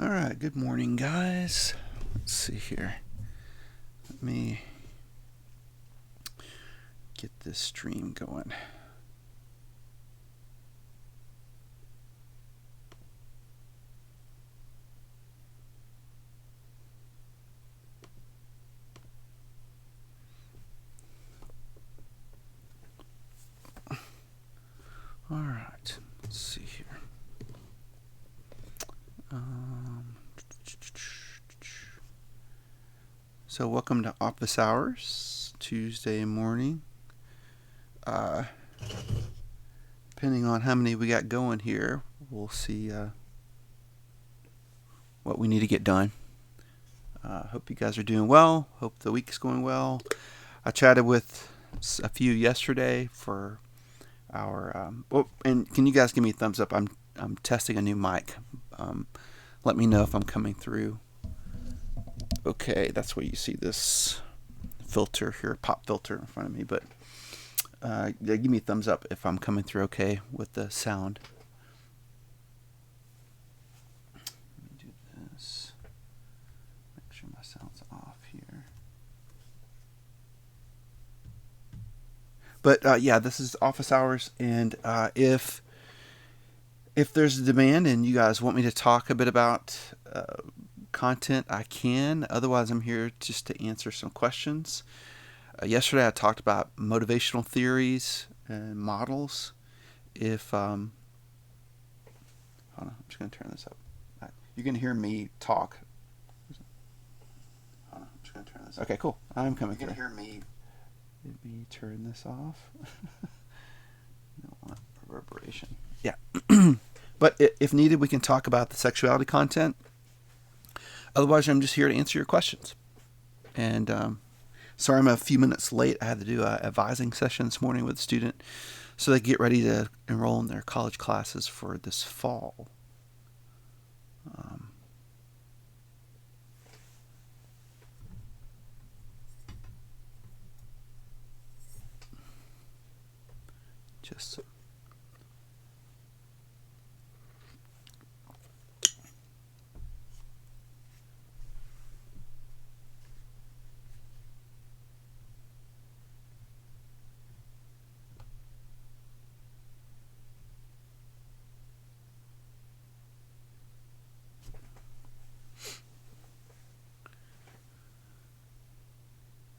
All right, good morning, guys. Let's see here. Let me get this stream going. All right, let's see here. So welcome to office hours, Tuesday morning. Depending on how many we got going here, we'll see what we need to get done. Hope you guys are doing well. Hope the week's going well. I chatted with a few yesterday for our. And can you guys give me a thumbs up? I'm testing a new mic. Let me know if I'm coming through. Okay, that's where you see this filter here, pop filter in front of me. But give me a thumbs up if I'm coming through okay with the sound. Let me do this. Make sure my sound's off here. But yeah, this is office hours, and if there's a demand and you guys want me to talk a bit about content, I can. Otherwise, I'm here just to answer some questions. Yesterday, I talked about motivational theories and models. Hold on, I'm just going to turn this up. You can hear me talk. Hold on, I'm just going to turn this up. Okay, cool. I'm coming through. You can hear me. Let me turn this off. I don't want reverberation. Yeah. But if needed, we can talk about the sexuality content. Otherwise, I'm just here to answer your questions. And sorry I'm a few minutes late. I had to do an advising session this morning with a student so they get ready to enroll in their college classes for this fall. Just so.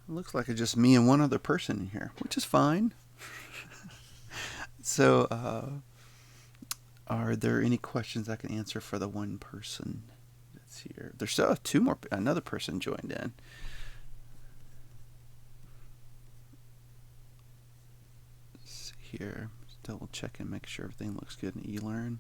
It looks like it's just me and one other person in here, which is fine. So, are there any questions I can answer for the one person that's here? There's still another person joined in. Let's see here. Just double check and make sure everything looks good in eLearn.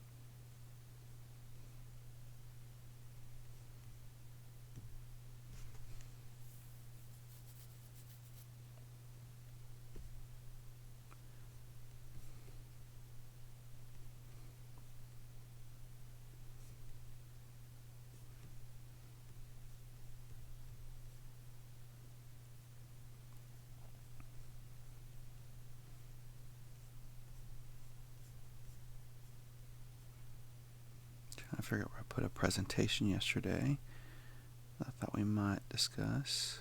I figured where I put a presentation yesterday that I thought we might discuss.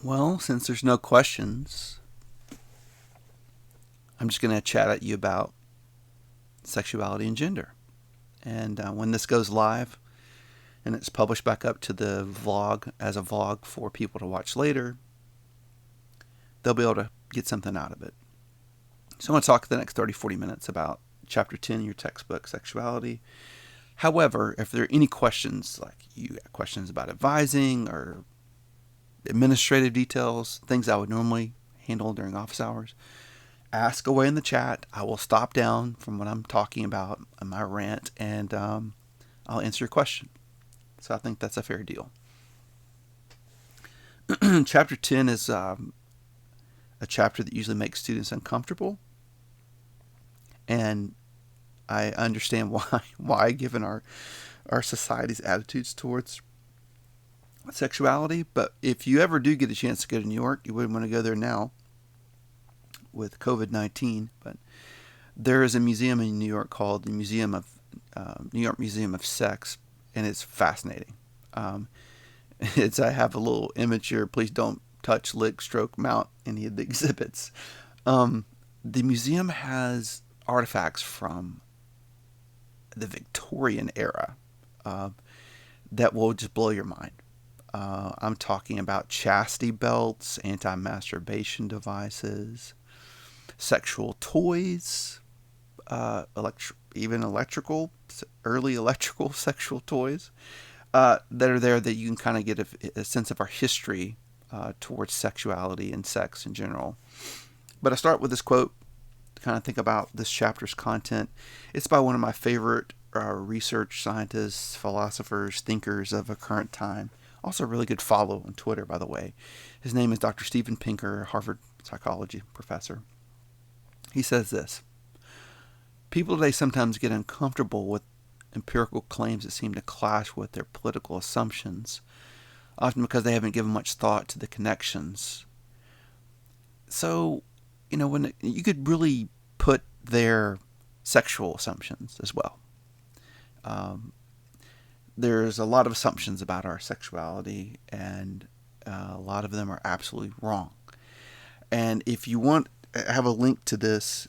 Well, since there's no questions, I'm just going to chat at you about sexuality and gender. And when this goes live and it's published back up to the vlog as a vlog for people to watch later, they'll be able to get something out of it. So I'm going to talk the next 30-40 minutes about Chapter 10 in your textbook, sexuality. However, if there are any questions, like you got questions about advising or administrative details, things I would normally handle during office hours, ask away in the chat. I will stop down from what I'm talking about in my rant, and I'll answer your question. So I think that's a fair deal. Chapter 10 is a chapter that usually makes students uncomfortable, and I understand why, given our society's attitudes towards sexuality. But if you ever do get a chance to go to New York, you wouldn't want to go there now with COVID-19. But there is a museum in New York called the New York Museum of Sex, and it's fascinating. I have a little image here. Please don't touch, lick, stroke, mount any of the exhibits. The museum has artifacts from the Victorian era that will just blow your mind. I'm talking about chastity belts, anti-masturbation devices, sexual toys, early electrical sexual toys that are there, that you can kind of get a sense of our history towards sexuality and sex in general. But I start with this quote to kind of think about this chapter's content. It's by one of my favorite research scientists, philosophers, thinkers of a current time. Also a really good follow on Twitter, by the way. His name is Dr. Steven Pinker, Harvard psychology professor. He says this: people today sometimes get uncomfortable with empirical claims that seem to clash with their political assumptions, often because they haven't given much thought to the connections. So, when you could really put their sexual assumptions as well. There's a lot of assumptions about our sexuality, and a lot of them are absolutely wrong. And if you want, I have a link to this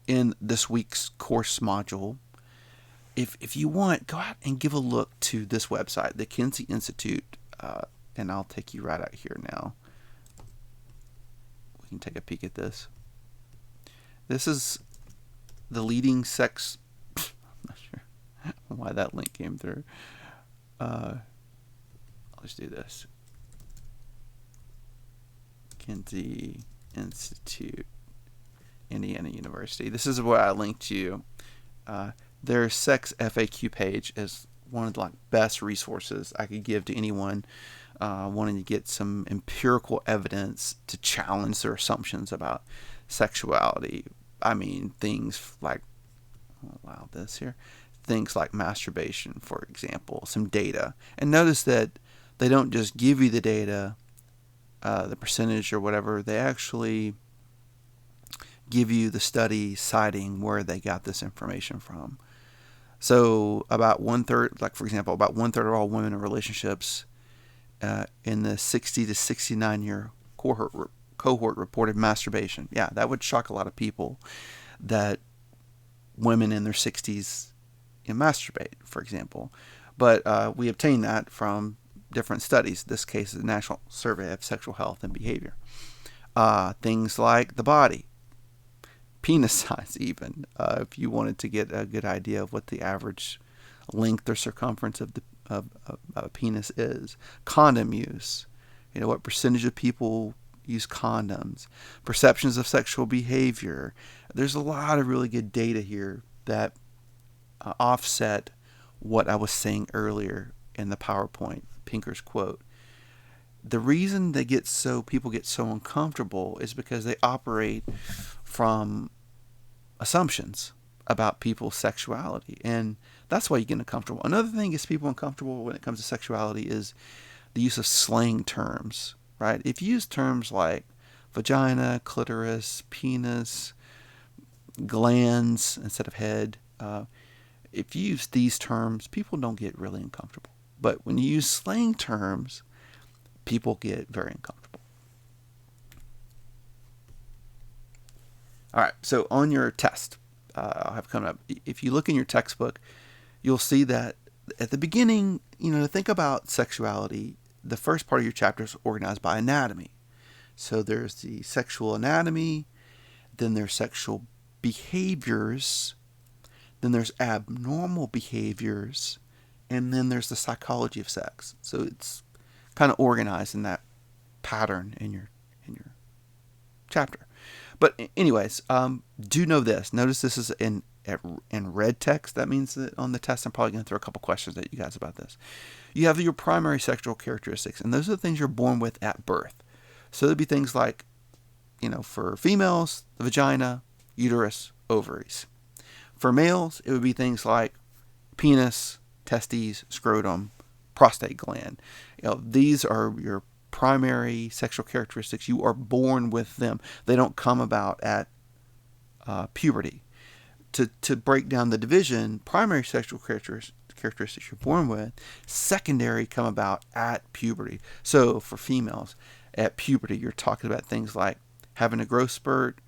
in this week's course module. If you want, go out and give a look to this website, the Kinsey Institute, and I'll take you right out here now. We can take a peek at this. This is the leading sex... I'm not sure why that link came through. Let's do this. Kinsey Institute, Indiana University. This is what I linked to. Their sex FAQ page is one of the best resources I could give to anyone wanting to get some empirical evidence to challenge their assumptions about sexuality. I mean, things like, I'll allow this here, things like masturbation, for example, some data. And notice that they don't just give you the data, the percentage or whatever. They actually give you the study citing where they got this information from. So about one-third, for example, about one-third of all women in relationships in the 60 to 69 year cohort reported masturbation. Yeah, that would shock a lot of people, that women in their 60s masturbate, for example. But we obtained that from different studies. This case is the National Survey of Sexual Health and Behavior. Things like the body, penis size even, if you wanted to get a good idea of what the average length or circumference of a penis is. Condom use, what percentage of people use condoms. Perceptions of sexual behavior. There's a lot of really good data here that offset what I was saying earlier in the PowerPoint, Pinker's quote. The reason people get so uncomfortable is because they operate from assumptions about people's sexuality, and that's why you get uncomfortable. Another thing is people uncomfortable when it comes to sexuality is the use of slang terms, right? If you use terms like vagina, clitoris, penis, glands instead of head, if you use these terms, people don't get really uncomfortable. But when you use slang terms, people get very uncomfortable. All right, so on your test, I'll have coming up, if you look in your textbook, you'll see that at the beginning, to think about sexuality, the first part of your chapter is organized by anatomy. So there's the sexual anatomy, then there's sexual behaviors, then there's abnormal behaviors, and then there's the psychology of sex. So it's kind of organized in that pattern in your chapter. But anyways, do know this. Notice this is in red text. That means that on the test, I'm probably going to throw a couple questions at you guys about this. You have your primary sexual characteristics, and those are the things you're born with at birth. So there'd be things like, for females, the vagina, uterus, ovaries. For males, it would be things like penis, testes, scrotum, prostate gland. These are your primary sexual characteristics. You are born with them. They don't come about at puberty. To break down the division, primary sexual characteristics you're born with, secondary come about at puberty. So for females, at puberty, you're talking about things like having a growth spurt,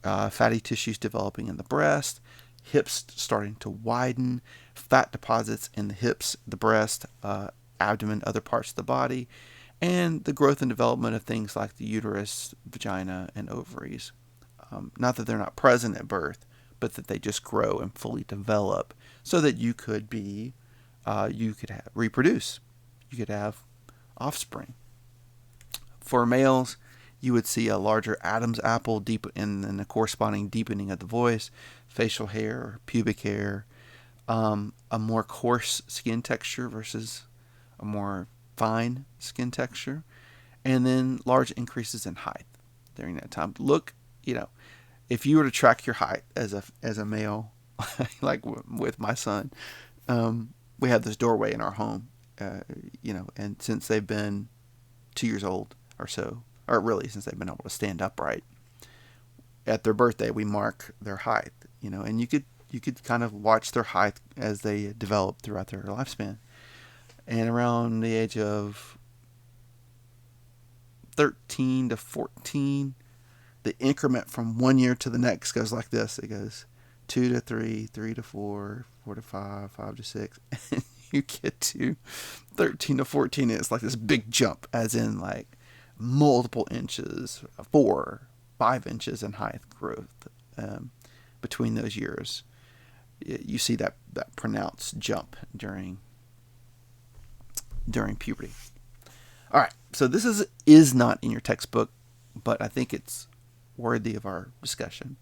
fatty tissues developing in the breast, hips starting to widen, fat deposits in the hips, the breast, abdomen, other parts of the body, and the growth and development of things like the uterus, vagina, and ovaries. Not that they're not present at birth, but that they just grow and fully develop so that you could reproduce. You could have offspring. For males, you would see a larger Adam's apple deep in the corresponding deepening of the voice, facial hair, pubic hair, a more coarse skin texture versus a more fine skin texture, and then large increases in height during that time. Look, if you were to track your height as a male, like with my son, we have this doorway in our home, and since they've been 2 years old or so, or really since they've been able to stand upright, at their birthday we mark their height, and you could kind of watch their height as they develop throughout their lifespan. And around the age of 13 to 14, the increment from 1 year to the next goes like this. It goes 2 to 3, 3 to 4, 4 to 5, 5 to 6. And you get to 13 to 14, it's like this big jump, as in like multiple inches, 4, 5 inches in height growth between those years. You see that pronounced jump during puberty. All right, so this is not in your textbook, but I think it's worthy of our discussion.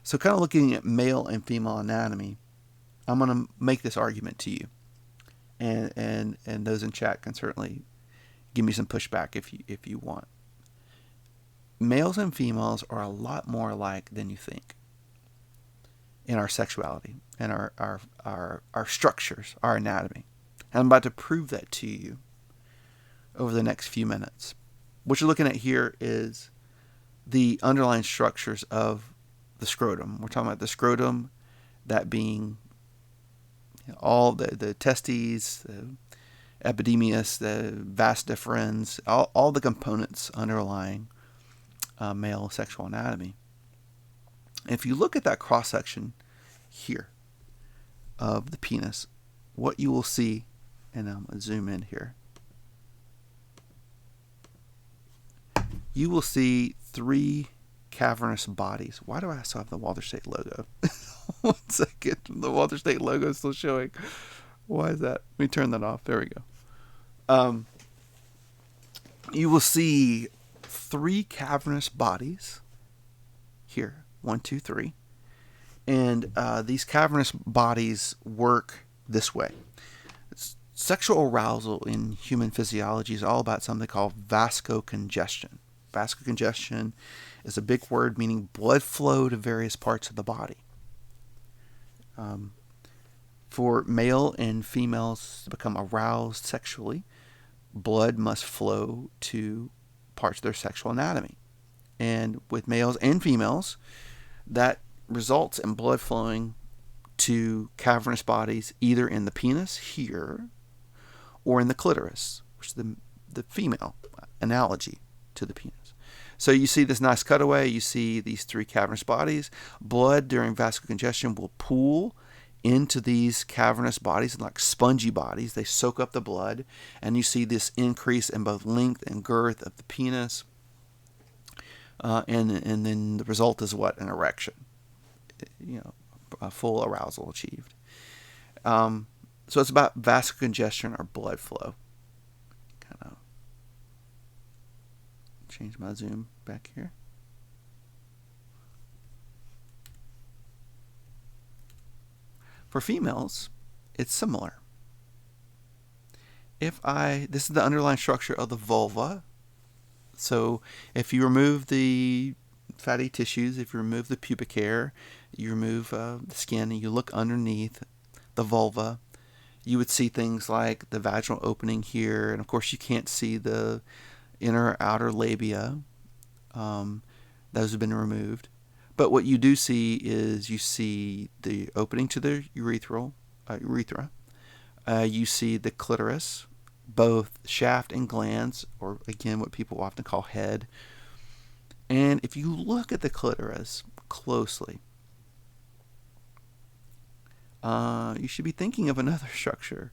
So kind of looking at male and female anatomy, I'm going to make this argument to you, and those in chat can certainly give me some pushback if you want. Males and females are a lot more alike than you think in our sexuality and our structures, our anatomy. And I'm about to prove that to you over the next few minutes. What you're looking at here is the underlying structures of the scrotum. We're talking about the scrotum, that being all the testes, the epididymis, the vas deferens, all the components underlying male sexual anatomy. If you look at that cross section here of the penis, what you will see, and I'm going to zoom in here, you will see 3 cavernous bodies. Why do I still have the Walter State logo? 1 second. The Walter State logo is still showing. Why is that? Let me turn that off. There we go. You will see 3 cavernous bodies here. 1, 2, 3. And these cavernous bodies work this way. Sexual arousal in human physiology is all about something called vasocongestion. Vasocongestion is a big word meaning blood flow to various parts of the body. For male and females to become aroused sexually, blood must flow to parts of their sexual anatomy. And with males and females, that results in blood flowing to cavernous bodies either in the penis here or in the clitoris, which is the female analogy to the penis. So you see this nice cutaway. You see these 3 cavernous bodies. Blood during vasocongestion will pool into these cavernous bodies, like spongy bodies. They soak up the blood, and you see this increase in both length and girth of the penis. And then the result is what? An erection. A full arousal achieved. So it's about vasocongestion or blood flow. Kind of change my zoom back here. For females, it's similar. This is the underlying structure of the vulva. So if you remove the fatty tissues, if you remove the pubic hair, you remove the skin, and you look underneath the vulva, you would see things like the vaginal opening here, and of course you can't see the inner outer labia. Those have been removed. But what you do see is you see the opening to the urethra. You see the clitoris, both shaft and glans, or again what people often call head. And if you look at the clitoris closely, you should be thinking of another structure.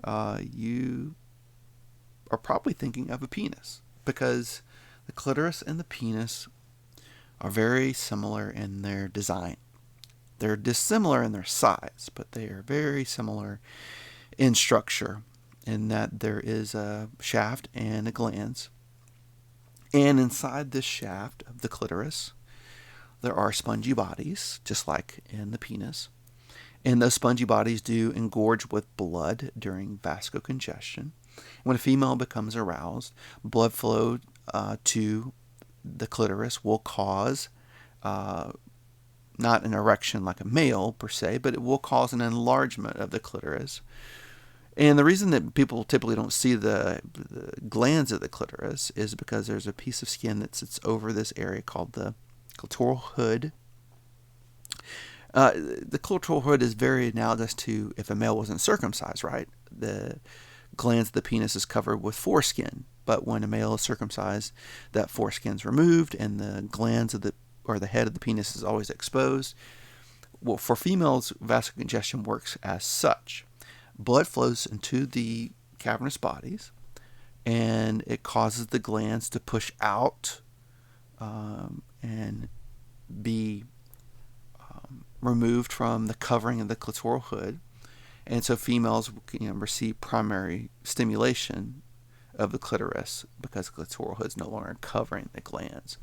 You are probably thinking of a penis, because the clitoris and the penis are very similar in their design. They're dissimilar in their size, but they are very similar in structure, in that there is a shaft and a glans. And inside this shaft of the clitoris, there are spongy bodies, just like in the penis. And those spongy bodies do engorge with blood during vasocongestion. When a female becomes aroused, blood flow to the clitoris will cause not an erection like a male per se, but it will cause an enlargement of the clitoris. And the reason that people typically don't see the glands of the clitoris is because there's a piece of skin that sits over this area called the clitoral hood. The clitoral hood is very analogous to if a male wasn't circumcised, right? The glands of the penis is covered with foreskin, but when a male is circumcised, that foreskin's removed and the glands of the head of the penis is always exposed. Well, for females, vasocongestion works as such. Blood flows into the cavernous bodies, and it causes the glands to push out and be removed from the covering of the clitoral hood. And so females receive primary stimulation of the clitoris because the clitoral hood is no longer covering the glands.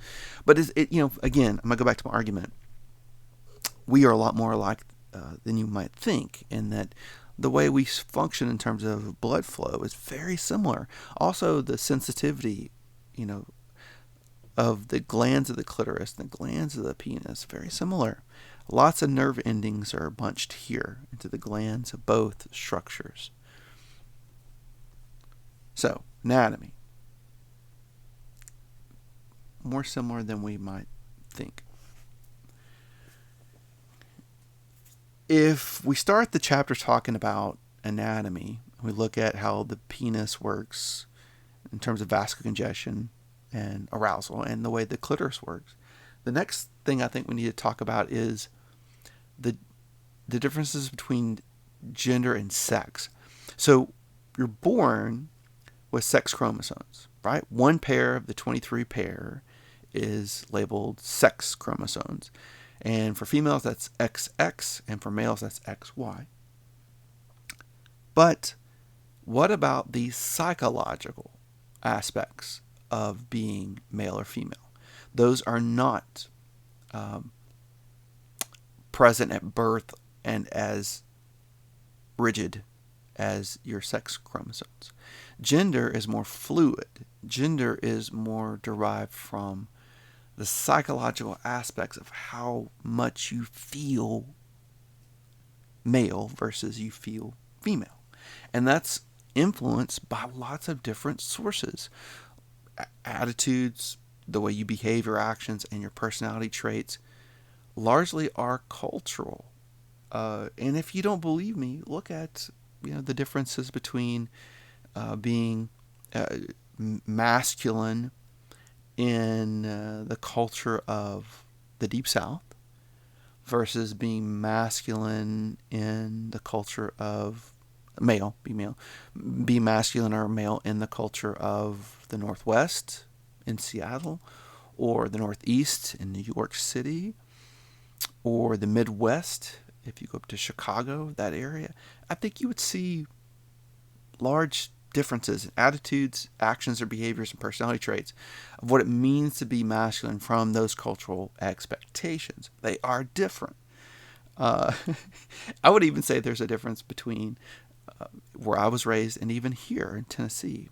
But again, I'm going to go back to my argument. We are a lot more alike than you might think, in that the way we function in terms of blood flow is very similar. Also, the sensitivity, of the glands of the clitoris and the glands of the penis, very similar. Lots of nerve endings are bunched here into the glands of both structures. So, anatomy. More similar than we might think. If we start the chapter talking about anatomy, we look at how the penis works in terms of vasocongestion and arousal, and the way the clitoris works. The next thing I think we need to talk about is the differences between gender and sex. So you're born with sex chromosomes, right? One pair of the 23 pair is labeled sex chromosomes. And for females, that's XX, and for males, that's XY. But what about the psychological aspects of being male or female? Those are not present at birth and as rigid as your sex chromosomes. Gender is more fluid. Gender is more derived from the psychological aspects of how much you feel male versus you feel female. And that's influenced by lots of different sources. Attitudes, the way you behave, your actions, and your personality traits largely are cultural. And if you don't believe me, look at the differences between being masculine in the culture of the Deep South versus being masculine in the culture of be masculine or male in the culture of the Northwest in Seattle, or the Northeast in New York City, or the Midwest if you go up to Chicago, that area. I think you would see large differences in attitudes, actions, or behaviors and personality traits of what it means to be masculine from those cultural expectations. They are different. Uh, I would even say there's a difference between where I was raised and even here in Tennessee.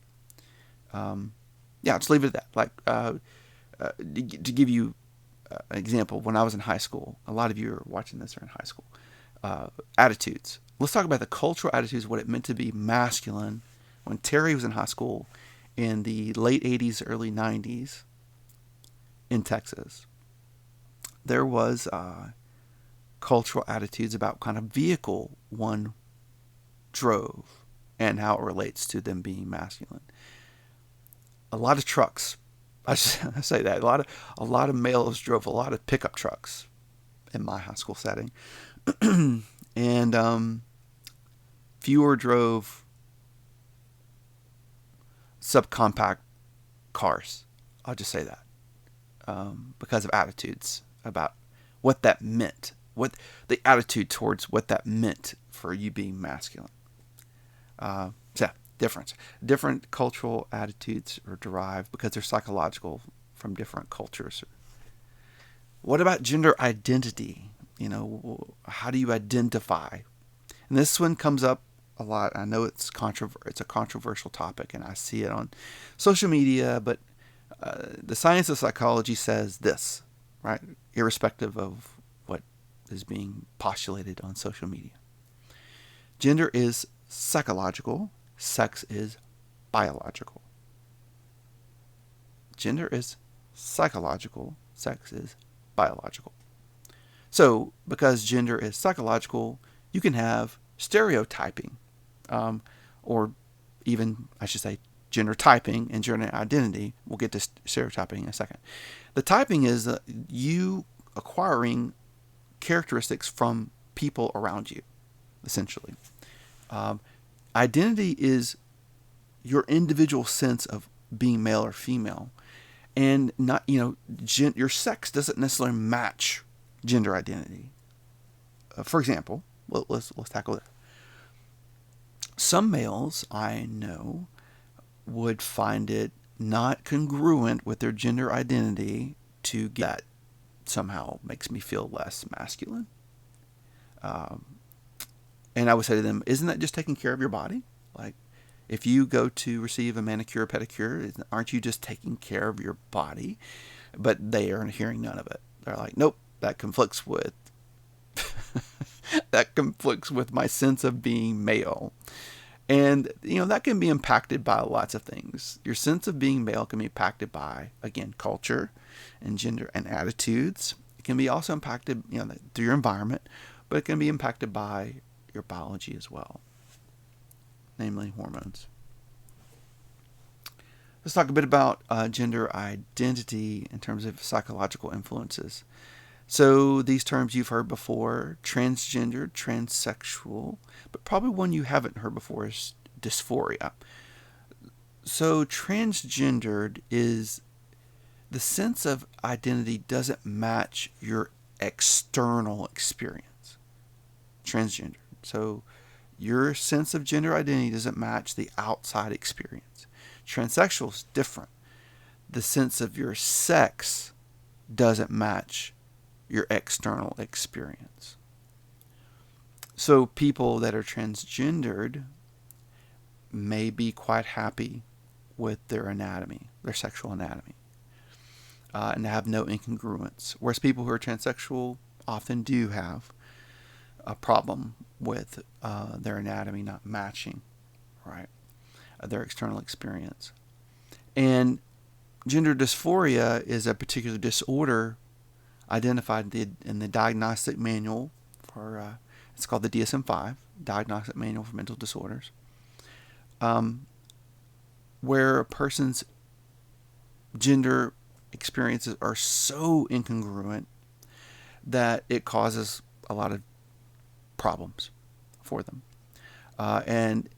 Yeah, just leave it at that. Like to give you an example, when I was in high school, a lot of you are watching this are in high school. Attitudes. Let's talk about the cultural attitudes, what it meant to be masculine when Terry was in high school in the late 80s, early 90s in Texas. There was cultural attitudes about kind of vehicle one drove and how it relates to them being masculine. A lot of trucks. I say that a lot of males drove a lot of pickup trucks in my high school setting, and fewer drove subcompact cars. I'll just say that because of attitudes about what that meant, what the attitude towards what that meant for you being masculine. So different cultural attitudes are derived because they're psychological from different cultures. What about gender identity? How do you identify? And this one comes up a lot. I know it's a controversial topic, and I see it on social media, but the science of psychology says this, right? Irrespective of what is being postulated on social media. Gender is psychological. Sex is biological. Gender is psychological. Sex is biological. So, because gender is psychological, you can have stereotyping, or even, I should say, gender typing and gender identity. We'll get to stereotyping in a second. The typing is you acquiring characteristics from people around you, essentially. Identity is your individual sense of being male or female, and not your sex doesn't necessarily match gender identity. For example, let's tackle this. Some males I know would find it not congruent with their gender identity to get that somehow makes me feel less masculine. And I would say to them, isn't that just taking care of your body? Like, if you go to receive a manicure or pedicure, aren't you just taking care of your body? But they are hearing none of it. They're like, nope, that conflicts with my sense of being male. And, that can be impacted by lots of things. Your sense of being male can be impacted by, again, culture and gender and attitudes. It can be also impacted, through your environment, but it can be impacted by your biology as well, namely hormones. Let's talk a bit about gender identity in terms of psychological influences. So these terms you've heard before: transgender, transsexual, but probably one you haven't heard before is dysphoria. So transgendered is the sense of identity doesn't match your external experience. Transgender. So your sense of gender identity doesn't match the outside experience. Transsexual is different. The sense of your sex doesn't match your external experience. So people that are transgendered may be quite happy with their anatomy, their sexual anatomy, and have no incongruence. Whereas people who are transsexual often do have a problem with their anatomy not matching, right, their external experience. And gender dysphoria is a particular disorder identified in the diagnostic manual for, it's called the DSM-5, Diagnostic Manual for Mental Disorders, where a person's gender experiences are so incongruent that it causes a lot of problems for them. And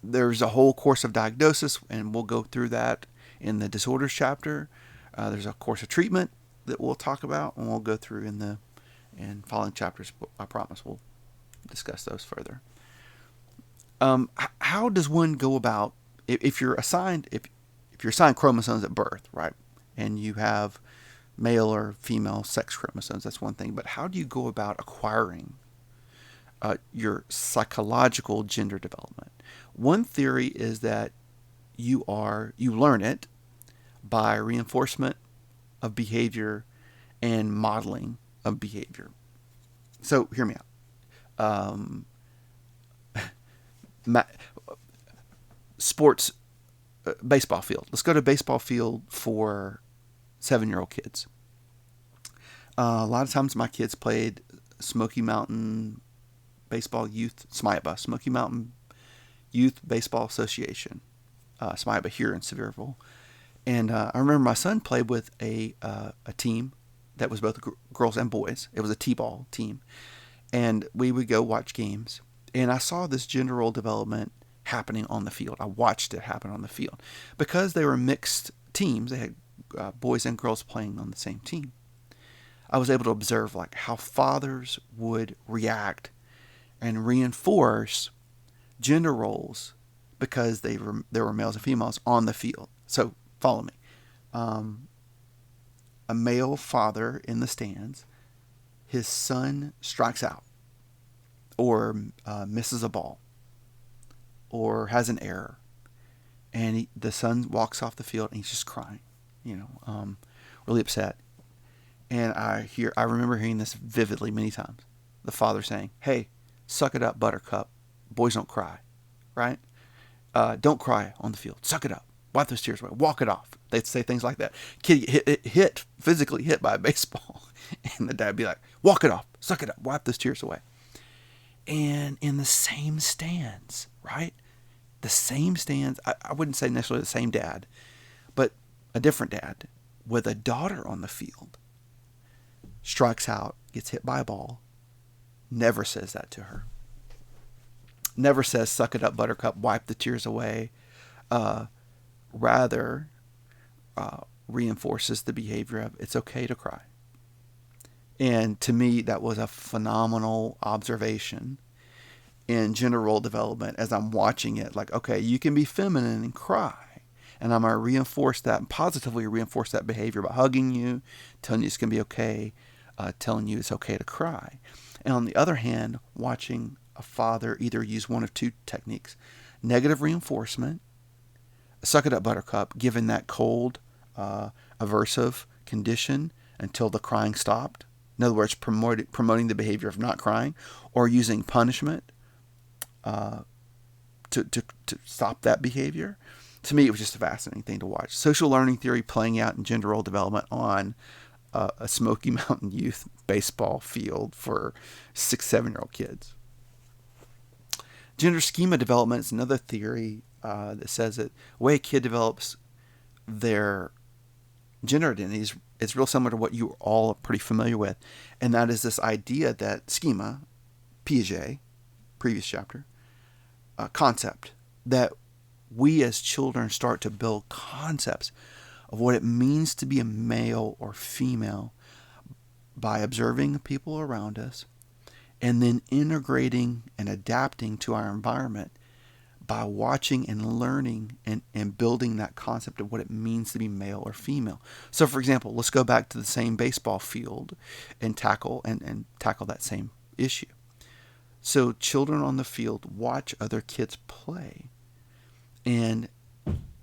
there's a whole course of diagnosis, and we'll go through that in the disorders chapter. There's a course of treatment that we'll talk about, and we'll go through in following chapters. I promise we'll discuss those further. How does one go about if you're assigned chromosomes at birth, right? And you have male or female sex chromosomes. That's one thing. But how do you go about acquiring your psychological gender development? One theory is that you learn it by reinforcement of behavior and modeling of behavior. So hear me out. Sports, baseball field. Let's go to baseball field for 7-year-old kids. A lot of times my kids played Smoky Mountain Baseball Youth, SMYBA, Smoky Mountain Youth Baseball Association, SMYBA here in Sevierville. And I remember my son played with a team that was both girls and boys. It was a T-ball team. And we would go watch games. And I saw this gender role development happening on the field. I watched it happen on the field. Because they were mixed teams, they had boys and girls playing on the same team. I was able to observe like how fathers would react and reinforce gender roles because there were males and females on the field. So follow me. A male father in the stands, his son strikes out or misses a ball or has an error, and the son walks off the field and he's just crying, really upset. And I remember hearing this vividly many times. The father saying, "Hey, suck it up, Buttercup. Boys don't cry, right? Don't cry on the field. Suck it up. Wipe those tears away. Walk it off." They'd say things like that. Kid physically hit by a baseball, and the dad would be like, "Walk it off. Suck it up. Wipe those tears away." And in the same stands, right? The same stands. I wouldn't say necessarily the same dad, but a different dad with a daughter on the field. Strikes out, gets hit by a ball, never says that to her. Never says, "Suck it up, Buttercup, wipe the tears away." Rather, reinforces the behavior of it's okay to cry. And to me, that was a phenomenal observation in gender role development as I'm watching it. Like, okay, you can be feminine and cry. And I'm going to reinforce that and positively reinforce that behavior by hugging you, telling you it's going to be okay, telling you it's okay to cry. And on the other hand, watching a father either use one of two techniques: negative reinforcement, suck it up, Buttercup, given that cold, aversive condition until the crying stopped. In other words, promoting the behavior of not crying, or using punishment to stop that behavior. To me, it was just a fascinating thing to watch. Social learning theory playing out in gender role development on a Smoky Mountain Youth baseball field for 6-7-year-old kids. Gender schema development is another theory that says that the way a kid develops their gender identity is real similar to what you all are pretty familiar with. And that is this idea that schema, Piaget, previous chapter, concept, that we as children start to build concepts of what it means to be a male or female by observing the people around us and then integrating and adapting to our environment by watching and learning and building that concept of what it means to be male or female. So, for example, let's go back to the same baseball field and tackle that same issue. So children on the field watch other kids play, and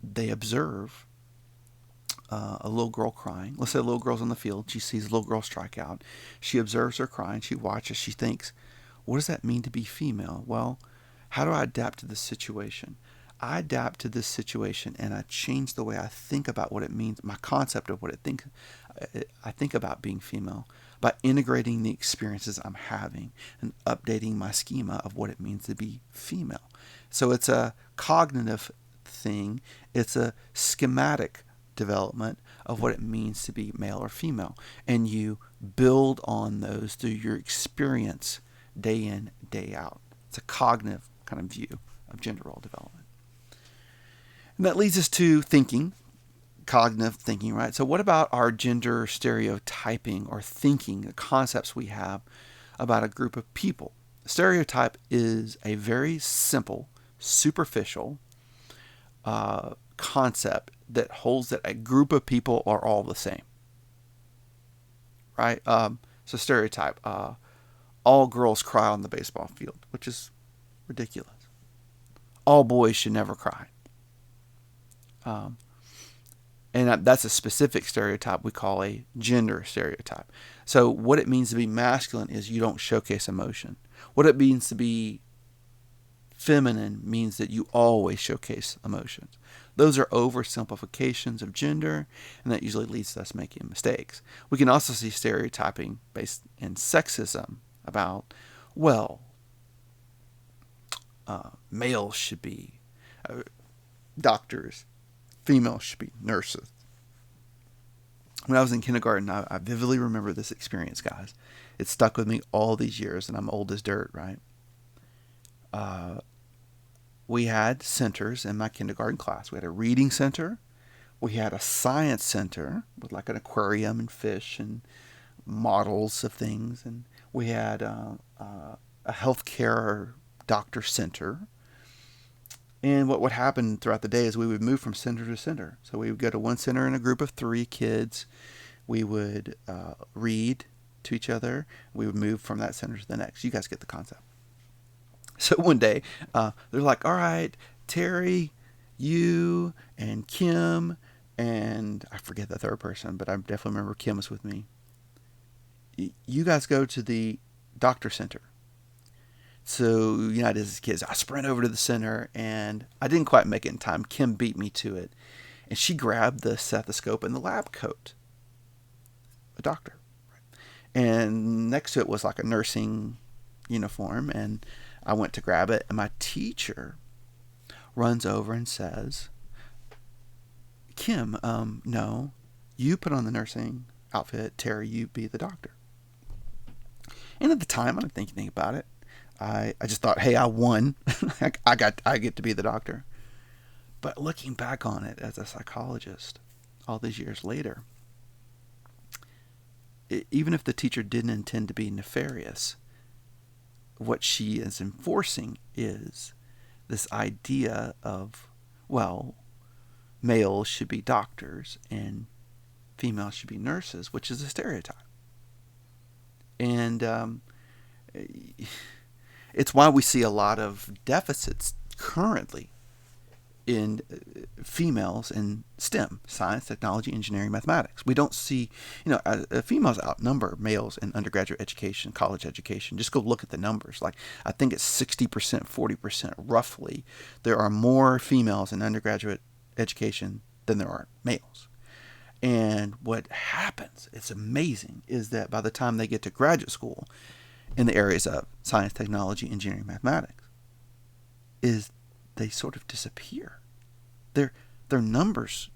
they observe a little girl crying. Let's say a little girl's on the field. She sees a little girl strike out. She observes her crying. She watches. She thinks, what does that mean to be female? Well, how do I adapt to this situation? I adapt to this situation and I change the way I think about what it means, my concept of what I think about being female, by integrating the experiences I'm having and updating my schema of what it means to be female. So it's a cognitive thing. It's a schematic development of what it means to be male or female. And you build on those through your experience day in, day out. It's a cognitive kind of view of gender role development. And that leads us to thinking, cognitive thinking, right? So what about our gender stereotyping or thinking, the concepts we have about a group of people? Stereotype is a very simple, superficial concept that holds that a group of people are all the same. right? So stereotype. All girls cry on the baseball field, which is ridiculous. All boys should never cry. Um, and that's a specific stereotype we call a gender stereotype. So what it means to be masculine is you don't showcase emotion. What it means to be feminine means that you always showcase emotions. Those are oversimplifications of gender, and that usually leads to us making mistakes. We can also see stereotyping based in sexism about, well, males should be doctors, females should be nurses. When I was in kindergarten, I vividly remember this experience, guys. It stuck with me all these years, and I'm old as dirt, right? We had centers in my kindergarten class. We had a reading center. We had a science center with like an aquarium and fish and models of things. And we had a healthcare doctor center. And what would happen throughout the day is we would move from center to center. So we would go to one center in a group of 3 kids. We would read to each other. We would move from that center to the next. You guys get the concept. So one day, they're like, all right, Terry, you, and Kim, and I forget the third person, but I definitely remember Kim was with me. You guys go to the doctor center. So, you know, as kids, I sprint over to the center, and I didn't quite make it in time. Kim beat me to it, and she grabbed the stethoscope and the lab coat. A doctor. And next to it was like a nursing uniform, and I went to grab it, and my teacher runs over and says, Kim, no, you put on the nursing outfit. Terry, you be the doctor. And at the time, I didn't think anything about it. I just thought, hey, I won. I get to be the doctor. But looking back on it as a psychologist, all these years later, even if the teacher didn't intend to be nefarious, what she is enforcing is this idea of, well, males should be doctors and females should be nurses, which is a stereotype. And it's why we see a lot of deficits currently in females in STEM, science, technology, engineering, mathematics. We don't see, females outnumber males in undergraduate education, college education. Just go look at the numbers. Like, I think it's 60%, 40% roughly. There are more females in undergraduate education than there are males. And what happens, it's amazing, is that by the time they get to graduate school in the areas of science, technology, engineering, mathematics, is they sort of disappear. Their numbers,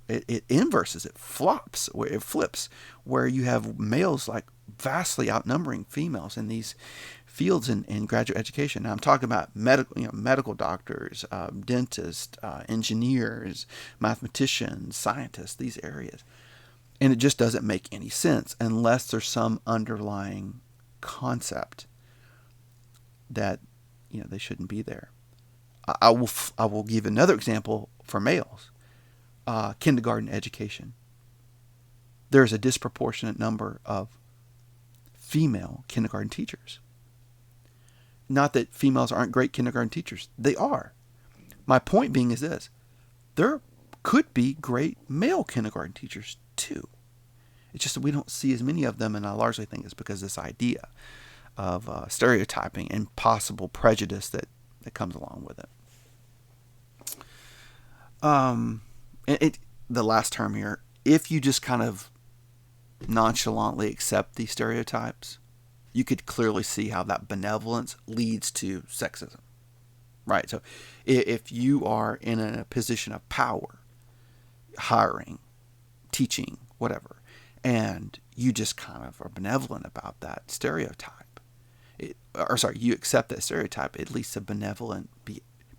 it inverses, it flips, where you have males like vastly outnumbering females in these fields in graduate education. Now I'm talking about medical doctors, dentists, engineers, mathematicians, scientists, these areas. And it just doesn't make any sense unless there's some underlying concept that they shouldn't be there. I will give another example for males. Kindergarten education. There's a disproportionate number of female kindergarten teachers. Not that females aren't great kindergarten teachers. They are. My point being is this. There could be great male kindergarten teachers too. It's just that we don't see as many of them, and I largely think it's because of this idea of stereotyping and possible prejudice that comes along with it. The last term here, if you just kind of nonchalantly accept these stereotypes, you could clearly see how that benevolence leads to sexism, right? So if you are in a position of power, hiring, teaching, whatever, and you just kind of are benevolent about that stereotype, you accept that stereotype, it leads to benevolent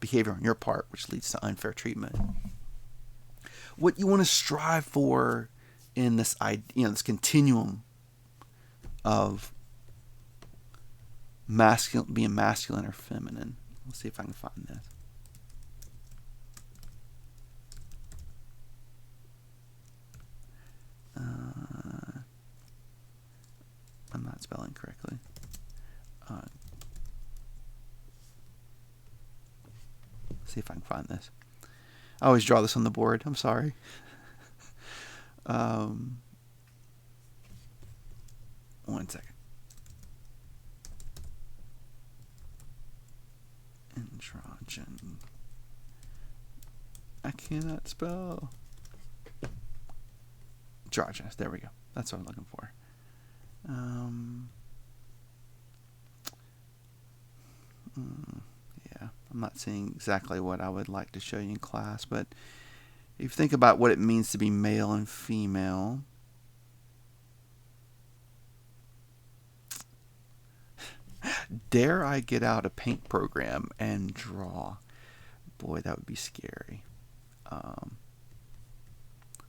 behavior on your part, which leads to unfair treatment. What you want to strive for in this this continuum of being masculine or feminine. Let's see if I can find this. not spelling correctly. See if I can find this. I always draw this on the board. I'm sorry. One second. Androgen. I cannot spell. Androgynous. There we go. That's what I'm looking for. Yeah, I'm not seeing exactly what I would like to show you in class, but if you think about what it means to be male and female, dare I get out a paint program and draw? Boy, that would be scary.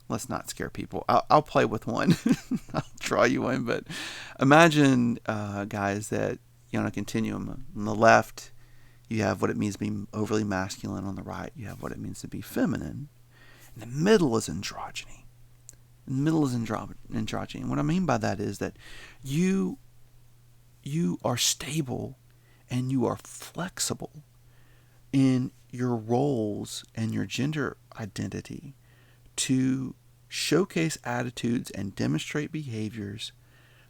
Let's not scare people. I'll play with one. I'll draw you one, but imagine, guys, that on a continuum. On the left, you have what it means to be overly masculine. On the right, you have what it means to be feminine. In the middle is androgyny. In the middle is androgyny. And what I mean by that is that you are stable and you are flexible in your roles and your gender identity to showcase attitudes and demonstrate behaviors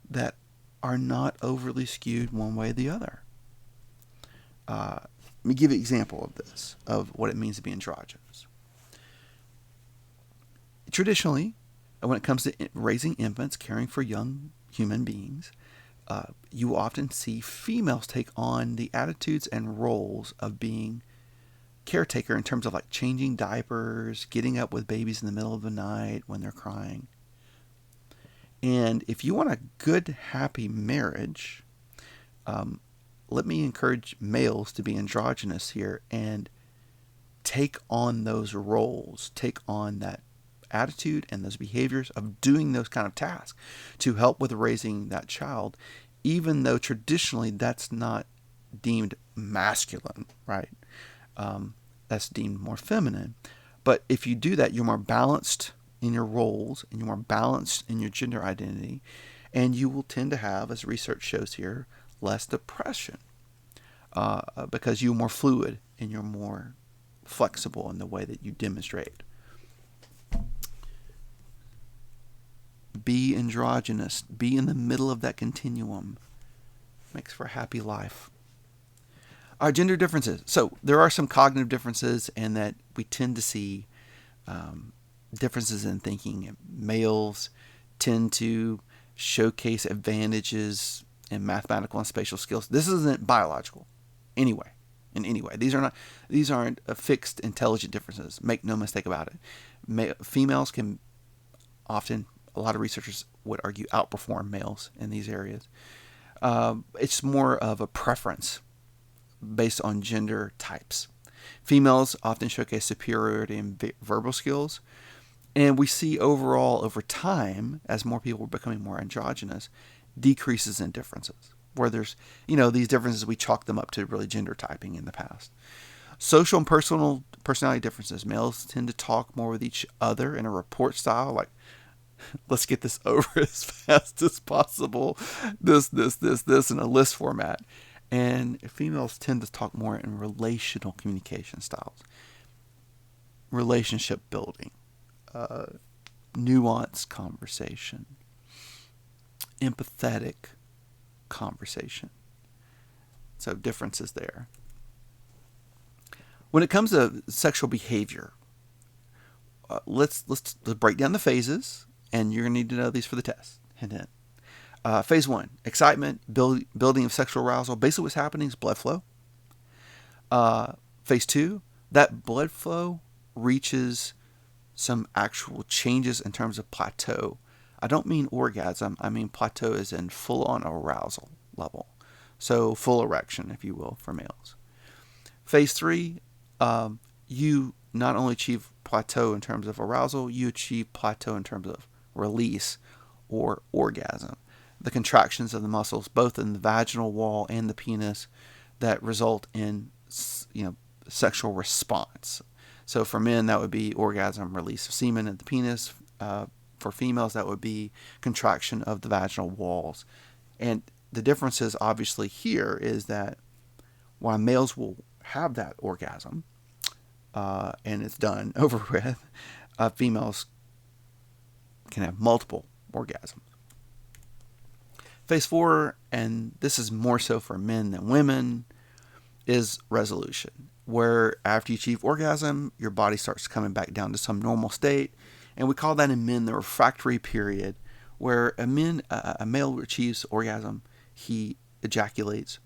that are not overly skewed one way or the other. Let me give you an example of this, of what it means to be androgynous. Traditionally, when it comes to raising infants, caring for young human beings, you often see females take on the attitudes and roles of being caretaker in terms of like changing diapers, getting up with babies in the middle of the night when they're crying. And if you want a good, happy marriage, let me encourage males to be androgynous here and take on those roles, take on that attitude and those behaviors of doing those kind of tasks to help with raising that child, even though traditionally that's not deemed masculine, right? That's deemed more feminine. But if you do that, you're more balanced in your roles and you're more balanced in your gender identity, and you will tend to have, as research shows here, less depression because you're more fluid and you're more flexible in the way that you demonstrate. Be androgynous. Be in the middle of that continuum. Makes for a happy life. Our gender differences. So there are some cognitive differences in that we tend to see differences in thinking. Males tend to showcase advantages in mathematical and spatial skills. This isn't biological in any way. These aren't fixed intelligent differences. Make no mistake about it. Females can often, a lot of researchers would argue, outperform males in these areas. It's more of a preference based on gender types. Females often showcase superiority in verbal skills, and we see overall over time, as more people are becoming more androgynous, decreases in differences. Where there's, these differences, we chalk them up to really gender typing in the past. Social and personality differences. Males tend to talk more with each other in a report style, like, let's get this over as fast as possible. This, in a list format. And females tend to talk more in relational communication styles. Relationship building. Nuanced conversation. Empathetic conversation. So differences there. When it comes to sexual behavior, let's break down the phases, and you're going to need to know these for the test. Hint, hint. Phase 1, excitement, building of sexual arousal. Basically what's happening is blood flow. Phase 2, that blood flow reaches some actual changes in terms of plateau. I don't mean orgasm. I mean plateau is in full-on arousal level. So full erection, if you will, for males. Phase 3, you not only achieve plateau in terms of arousal, you achieve plateau in terms of release or orgasm. The contractions of the muscles, both in the vaginal wall and the penis, that result in, sexual response. So for men, that would be orgasm, release of semen at the penis. For females, that would be contraction of the vaginal walls And the difference is obviously here is that while males will have that orgasm and it's done over with, females can have multiple orgasms. Phase 4, and this is more so for men than women, is resolution, where after you achieve orgasm, your body starts coming back down to some normal state. And we call that in men the refractory period, where a male achieves orgasm, he ejaculates.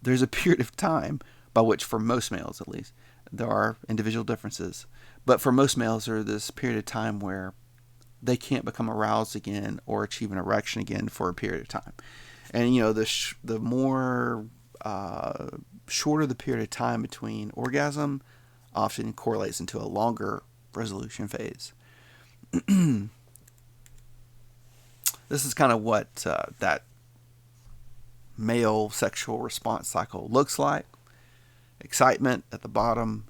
There's a period of time by which, for most males at least, there are individual differences, but for most males, there's this period of time where they can't become aroused again or achieve an erection again for a period of time. And the more shorter the period of time between orgasm often correlates into a longer resolution phase. This is kind of what that male sexual response cycle looks like. Excitement at the bottom.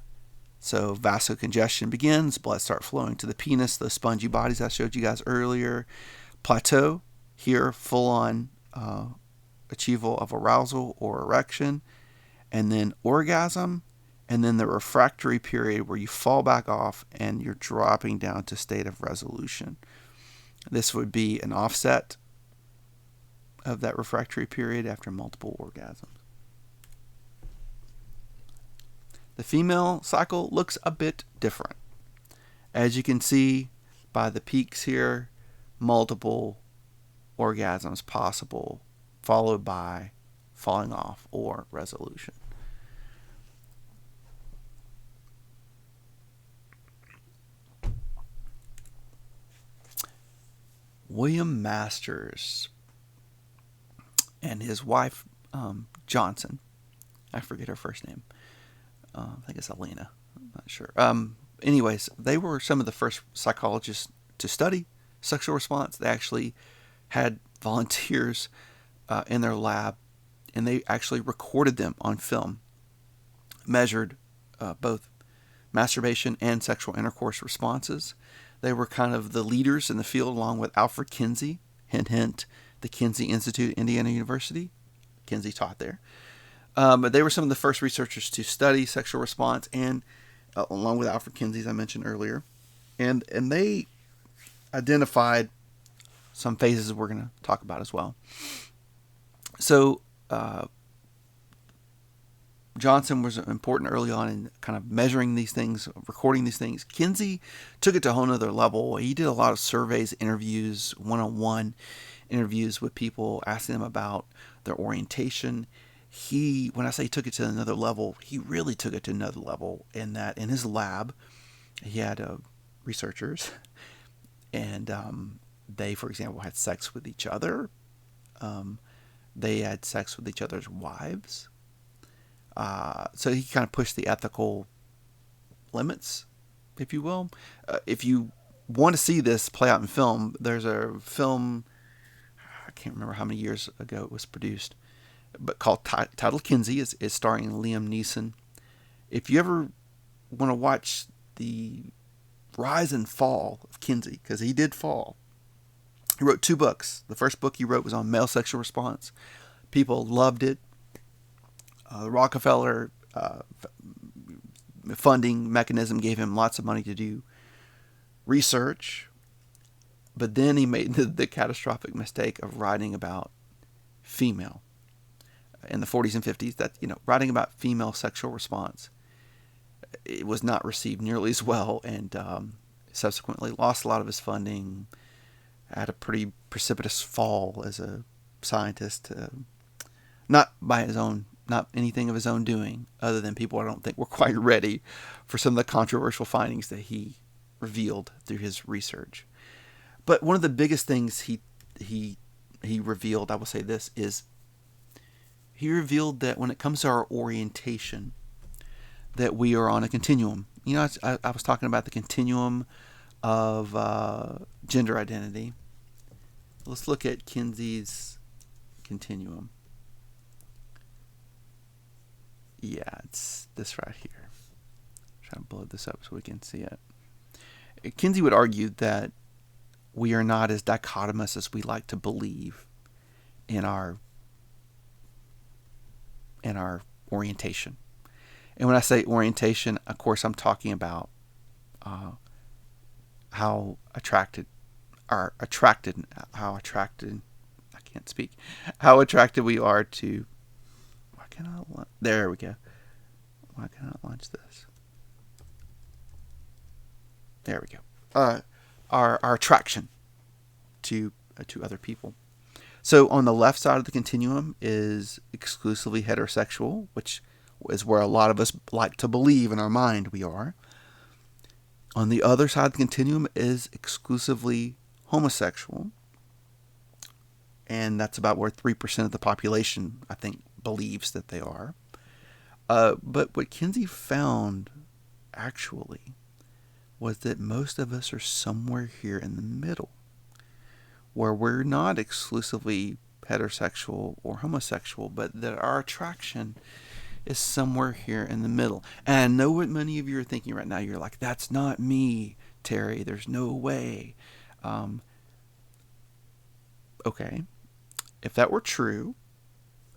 So vasocongestion begins, blood starts flowing to the penis, those spongy bodies I showed you guys earlier. Plateau, here full on achievable of arousal or erection, and then orgasm, and then the refractory period where you fall back off and you're dropping down to state of resolution. This would be an offset of that refractory period after multiple orgasms. The female cycle looks a bit different. As you can see by the peaks here, multiple orgasms possible, followed by falling off or resolution. William Masters and his wife, Johnson, I forget her first name. I think it's Elena. I'm not sure. Anyways, they were some of the first psychologists to study sexual response. They actually had volunteers in their lab, and they actually recorded them on film, measured both masturbation and sexual intercourse responses. They were kind of the leaders in the field, along with Alfred Kinsey, hint, hint, the Kinsey Institute at Indiana University. Kinsey taught there. But they were some of the first researchers to study sexual response, and along with Alfred Kinsey, as I mentioned earlier. And they identified some phases we're going to talk about as well. So Johnson was important early on in kind of measuring these things, recording these things. Kinsey took it to a whole nother level. He did a lot of surveys, interviews, one-on-one interviews with people, asking them about their orientation. When I say took it to another level, he really took it to another level in that in his lab, he had researchers, and they, for example, had sex with each other. They had sex with each other's wives. So he kind of pushed the ethical limits, if you will. If you want to see this play out in film, there's a film, I can't remember how many years ago it was produced, but called titled Kinsey. Is starring Liam Neeson. If you ever want to watch the rise and fall of Kinsey, because he did fall. He wrote 2 books. The first book he wrote was on male sexual response. People loved it. The Rockefeller funding mechanism gave him lots of money to do research. But then he made the catastrophic mistake of writing about female in the 40s and 50s. That, writing about female sexual response, it was not received nearly as well, and subsequently lost a lot of his funding, had a pretty precipitous fall as a scientist, not anything of his own doing, other than people I don't think were quite ready for some of the controversial findings that he revealed through his research. But one of the biggest things he revealed, I will say this, is he revealed that when it comes to our orientation, that we are on a continuum. I was talking about the continuum of gender identity. Let's look at Kinsey's continuum. Yeah, it's this right here. I'm trying to blow this up so we can see it. Kinsey would argue that we are not as dichotomous as we like to believe, in our orientation. And when I say orientation, of course, I'm talking about how attracted, I can't speak, how attracted we are to, there we go. Why can't I launch this? There we go. Our attraction to other people. So on the left side of the continuum is exclusively heterosexual, which is where a lot of us like to believe in our mind we are. On the other side of the continuum is exclusively homosexual, and that's about where 3% of the population, I think, believes that they are. But what Kinsey found, actually, was that most of us are somewhere here in the middle, where we're not exclusively heterosexual or homosexual, but that our attraction is somewhere here in the middle. And I know what many of you are thinking right now. You're like, that's not me, Terry. There's no way. Okay. If that were true,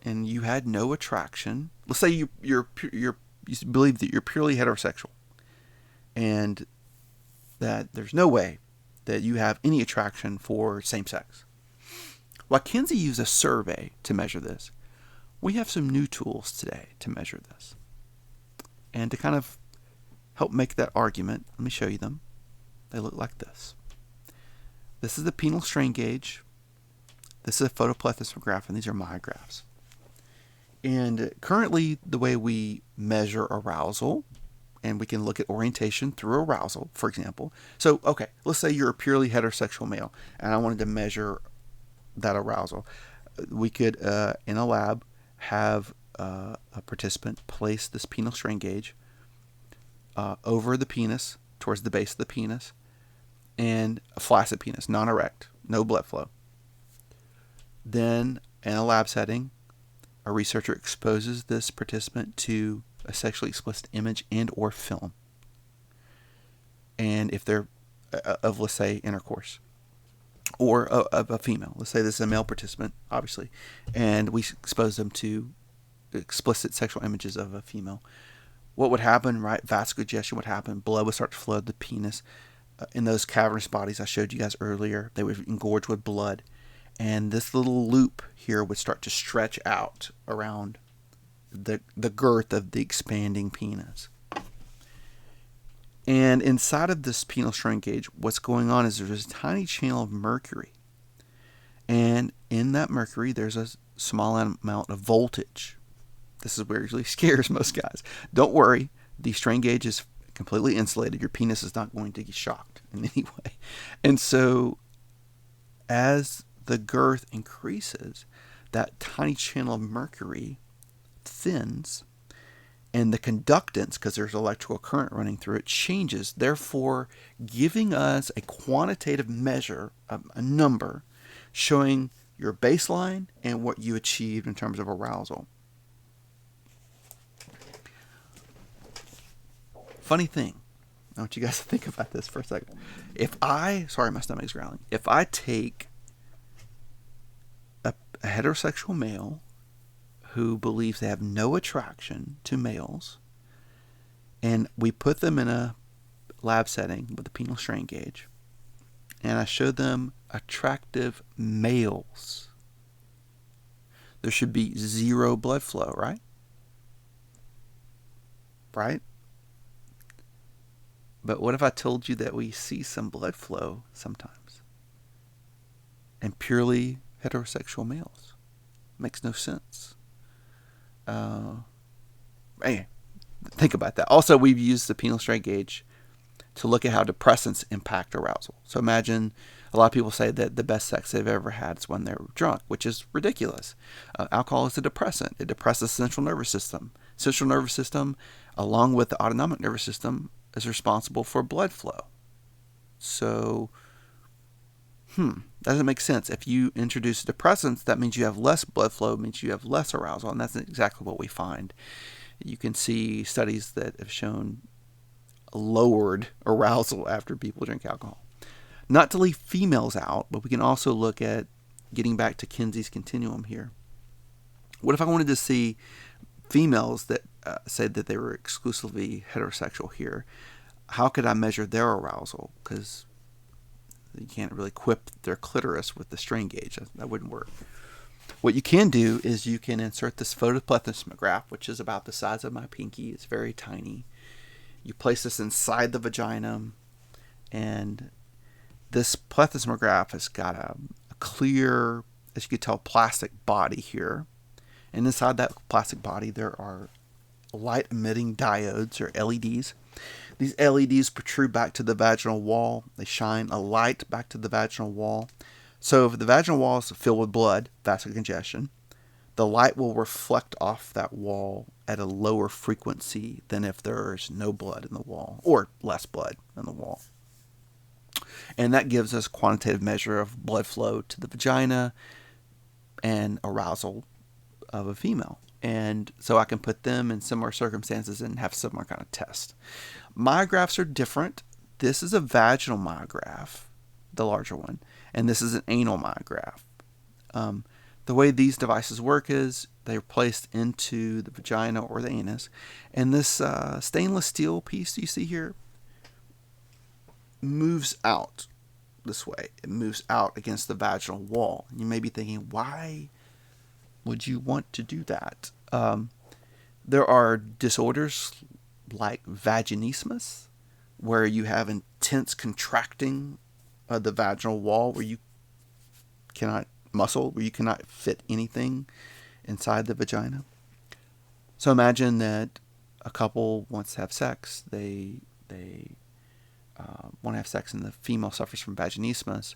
and you had no attraction, let's say you believe that you're purely heterosexual, and that there's no way that you have any attraction for same sex. While Kinsey used a survey to measure this, we have some new tools today to measure this. And to kind of help make that argument, let me show you them. They look like this. This is the penile strain gauge. This is a photoplethysmograph, and these are my graphs. And currently, the way we measure arousal, and we can look at orientation through arousal, for example. So, okay, let's say you're a purely heterosexual male, and I wanted to measure that arousal. We could, in a lab, have a participant place this penile strain gauge over the penis, towards the base of the penis, and a flaccid penis, non-erect, no blood flow. Then, in a lab setting, a researcher exposes this participant to a sexually explicit image and or film. And if they're of, let's say, intercourse, or of a female, let's say this is a male participant, obviously, and we expose them to explicit sexual images of a female, what would happen, right? Vasodigestion would happen. Blood would start to flood the penis. In those cavernous bodies I showed you guys earlier, they would engorge with blood. And this little loop here would start to stretch out around the girth of the expanding penis. And inside of this penile strain gauge, what's going on is there's a tiny channel of mercury. And in that mercury, there's a small amount of voltage. This is where it usually scares most guys. Don't worry, the strain gauge is completely insulated. Your penis is not going to get shocked in any way. And so, as the girth increases, that tiny channel of mercury thins, and the conductance, because there's electrical current running through it, changes, therefore giving us a quantitative measure, a number, showing your baseline and what you achieved in terms of arousal. Funny thing, I want you guys to think about this for a second. Sorry, my stomach's growling. If I take a heterosexual male who believes they have no attraction to males, and we put them in a lab setting with a penile strain gauge, and I show them attractive males, there should be zero blood flow, right? Right? But what if I told you that we see some blood flow sometimes? And purely heterosexual males. Makes no sense. Anyway, think about that. Also, we've used the penile strain gauge to look at how depressants impact arousal. So imagine a lot of people say that the best sex they've ever had is when they're drunk, which is ridiculous. Alcohol is a depressant. It depresses the central nervous system. Central nervous system, along with the autonomic nervous system, is responsible for blood flow. So, doesn't make sense. If you introduce depressants, that means you have less blood flow, means you have less arousal, and that's exactly what we find. You can see studies that have shown lowered arousal after people drink alcohol. Not to leave females out, but we can also look at getting back to Kinsey's continuum here, what if I wanted to see females that said that they were exclusively heterosexual here? How could I measure their arousal? Because you can't really equip their clitoris with the strain gauge. That wouldn't work. What you can do is you can insert this photoplethysmograph, which is about the size of my pinky. It's very tiny. You place this inside the vagina, and this plethysmograph has got a clear, as you can tell, plastic body here. And inside that plastic body, there are light-emitting diodes, or LEDs. These LEDs protrude back to the vaginal wall. They shine a light back to the vaginal wall. So if the vaginal wall is filled with blood, vascular congestion, the light will reflect off that wall at a lower frequency than if there's no blood in the wall, or less blood in the wall. And that gives us quantitative measure of blood flow to the vagina and arousal of a female. And so I can put them in similar circumstances and have similar kind of test. Myographs are different. This is a vaginal myograph, the larger one, and this is an anal myograph. The way these devices work is they're placed into the vagina or the anus, and this stainless steel piece you see here moves out this way. It moves out against the vaginal wall. You may be thinking, why would you want to do that? There are disorders like vaginismus, where you have intense contracting of the vaginal wall, where you cannot fit anything inside the vagina. So imagine that a couple wants to have sex. They want to have sex, and the female suffers from vaginismus.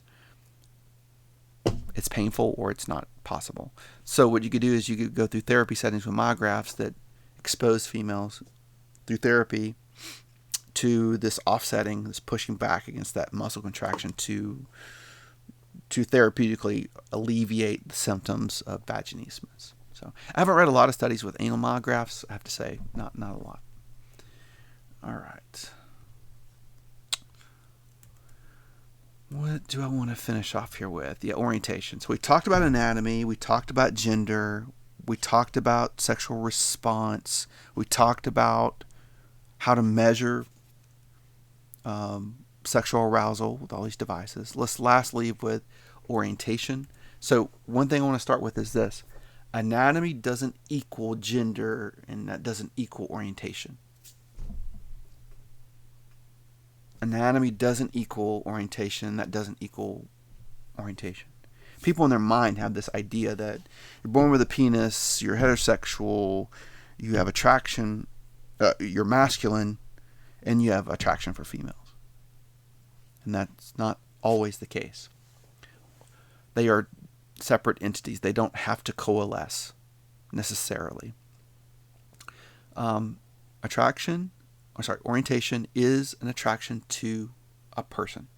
It's painful, or it's not possible. So what you could do is you could go through therapy settings with myographs that expose females through therapy to this offsetting, this pushing back against that muscle contraction to therapeutically alleviate the symptoms of vaginismus. So I haven't read a lot of studies with anal myographs, I have to say, not a lot. All right. What do I want to finish off here with? Yeah, orientation. So we talked about anatomy, we talked about gender, we talked about sexual response, we talked about how to measure sexual arousal with all these devices. Let's last leave with orientation. So one thing I want to start with is this. Anatomy doesn't equal gender, and that doesn't equal orientation. Anatomy doesn't equal orientation, that doesn't equal orientation. People in their mind have this idea that you're born with a penis, you're heterosexual, you have attraction, you're masculine, and you have attraction for females. And that's not always the case. They are separate entities. They don't have to coalesce necessarily. Orientation is an attraction to a person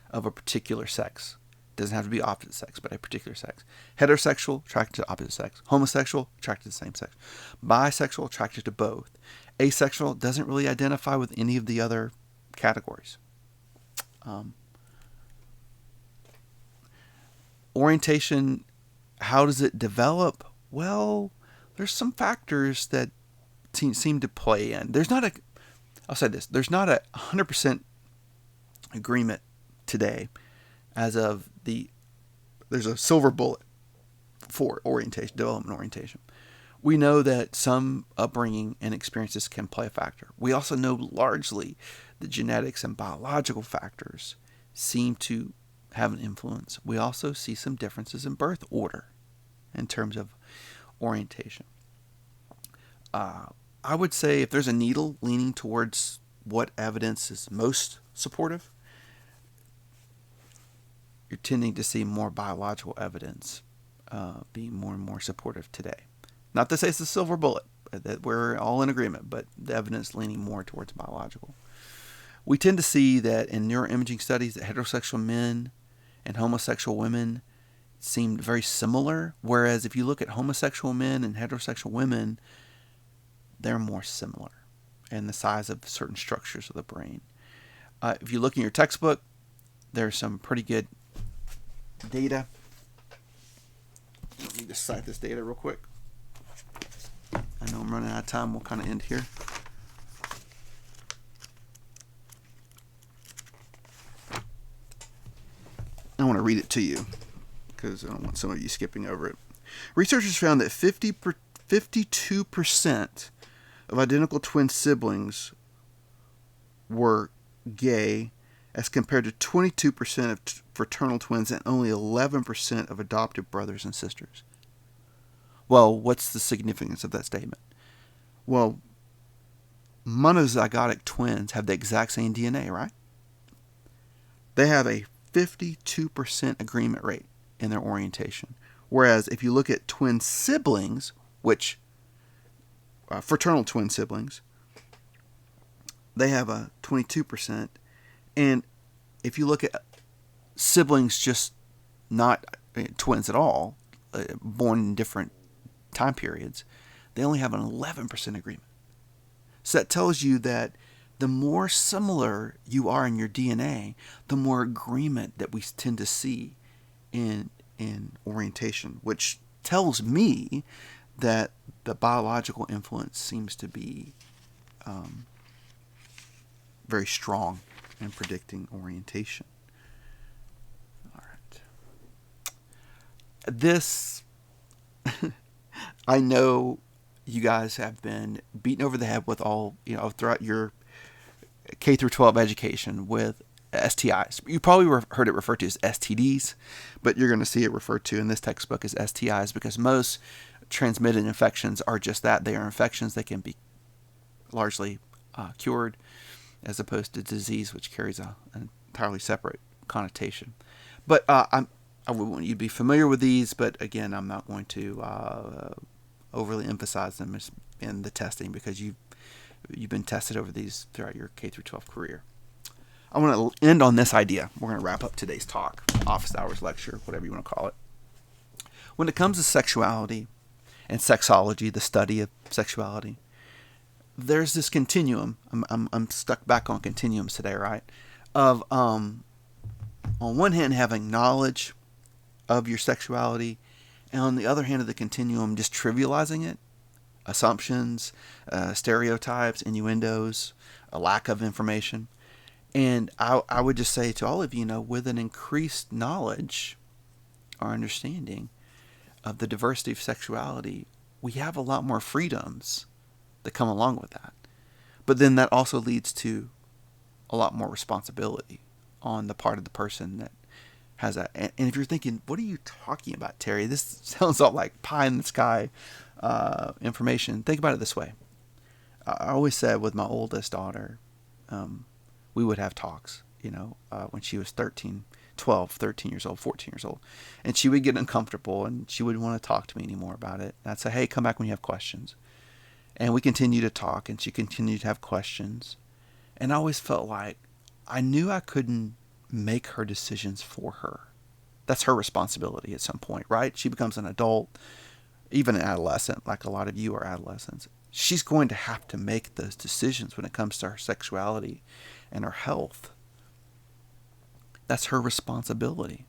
of a particular sex. It doesn't have to be opposite sex, but a particular sex. Heterosexual, attracted to opposite sex. Homosexual, attracted to the same sex. Bisexual, attracted to both. Asexual doesn't really identify with any of the other categories. Orientation, how does it develop? Well, there's some factors that seem to play in. I'll say this, there's not a 100% agreement today as of there's a silver bullet for orientation, development orientation. We know that some upbringing and experiences can play a factor. We also know largely that genetics and biological factors seem to have an influence. We also see some differences in birth order in terms of orientation. I would say if there's a needle leaning towards what evidence is most supportive, you're tending to see more biological evidence being more and more supportive today. Not to say it's a silver bullet, that we're all in agreement, but the evidence leaning more towards biological. We tend to see that in neuroimaging studies that heterosexual men and homosexual women seemed very similar, whereas if you look at homosexual men and heterosexual women, they're more similar in the size of certain structures of the brain. If you look in your textbook, there's some pretty good data just cite this data real quick. I know I'm running out of time. We'll kind of end here. I want to read it to you because I don't want some of you skipping over it. Researchers found that 52% of identical twin siblings were gay as compared to 22% of fraternal twins and only 11% of adopted brothers and sisters. Well, what's the significance of that statement? Well, monozygotic twins have the exact same DNA, right? They have a 52% agreement rate in their orientation. Whereas if you look at twin siblings, which fraternal twin siblings, they have a 22%. And if you look at siblings just not twins at all, born in different time periods, they only have an 11% agreement. So that tells you that the more similar you are in your DNA, the more agreement that we tend to see in orientation, which tells me that the biological influence seems to be very strong in predicting orientation. All right. This, I know you guys have been beaten over the head with all, throughout your K through 12 education with STIs. You probably heard it referred to as STDs, but you're going to see it referred to in this textbook as STIs because most transmitted infections are just that. They are infections that can be largely cured, as opposed to disease, which carries an entirely separate connotation. But I would want you to be familiar with these, but again, I'm not going to overly emphasize them in the testing because you've been tested over these throughout your K through 12 career. I want to end on this idea. We're going to wrap up today's talk, office hours lecture, whatever you want to call it. When it comes to sexuality and sexology, the study of sexuality, there's this continuum. I'm stuck back on continuums today, right? Of on one hand having knowledge of your sexuality, and on the other hand of the continuum just trivializing it, assumptions, stereotypes, innuendos, a lack of information. And I would just say to all of you, with an increased knowledge or understanding of the diversity of sexuality, we have a lot more freedoms that come along with that. But then that also leads to a lot more responsibility on the part of the person that has that. And if you're thinking, what are you talking about, Terry? This sounds all like pie in the sky information. Think about it this way. I always said with my oldest daughter, we would have talks, when she was 13 years old, 14 years old. And she would get uncomfortable and she wouldn't want to talk to me anymore about it. And I'd say, hey, come back when you have questions. And we continued to talk and she continued to have questions. And I always felt like I knew I couldn't make her decisions for her. That's her responsibility at some point, right? She becomes an adult, even an adolescent, like a lot of you are adolescents. She's going to have to make those decisions when it comes to her sexuality and her health. That's her responsibility.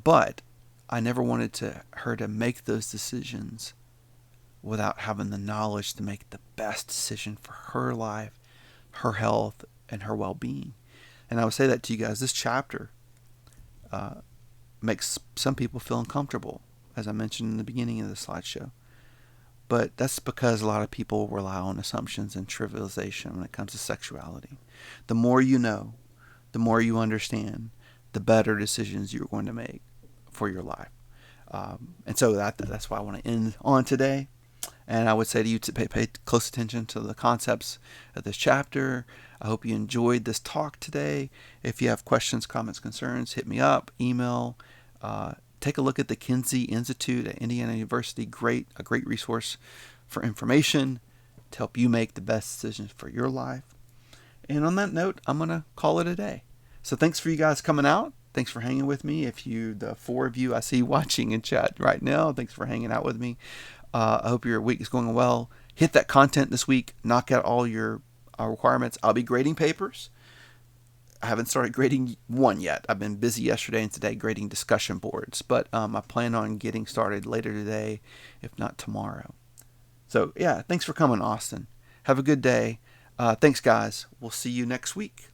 But I never wanted her to make those decisions without having the knowledge to make the best decision for her life, her health, and her well-being. And I would say that to you guys, this chapter makes some people feel uncomfortable, as I mentioned in the beginning of the slideshow. But that's because a lot of people rely on assumptions and trivialization when it comes to sexuality. The more you know, the more you understand, the better decisions you're going to make for your life. And so that's why I want to end on today. And I would say to you to pay close attention to the concepts of this chapter. I hope you enjoyed this talk today. If you have questions, comments, concerns, hit me up, email. Take a look at the Kinsey Institute at Indiana University. A great resource for information to help you make the best decisions for your life. And on that note, I'm going to call it a day. So thanks for you guys coming out. Thanks for hanging with me. The 4 of you I see watching in chat right now, thanks for hanging out with me. I hope your week is going well. Hit that content this week. Knock out all your requirements. I'll be grading papers. I haven't started grading one yet. I've been busy yesterday and today grading discussion boards, but I plan on getting started later today, if not tomorrow. So yeah, thanks for coming, Austin. Have a good day. Thanks, guys. We'll see you next week.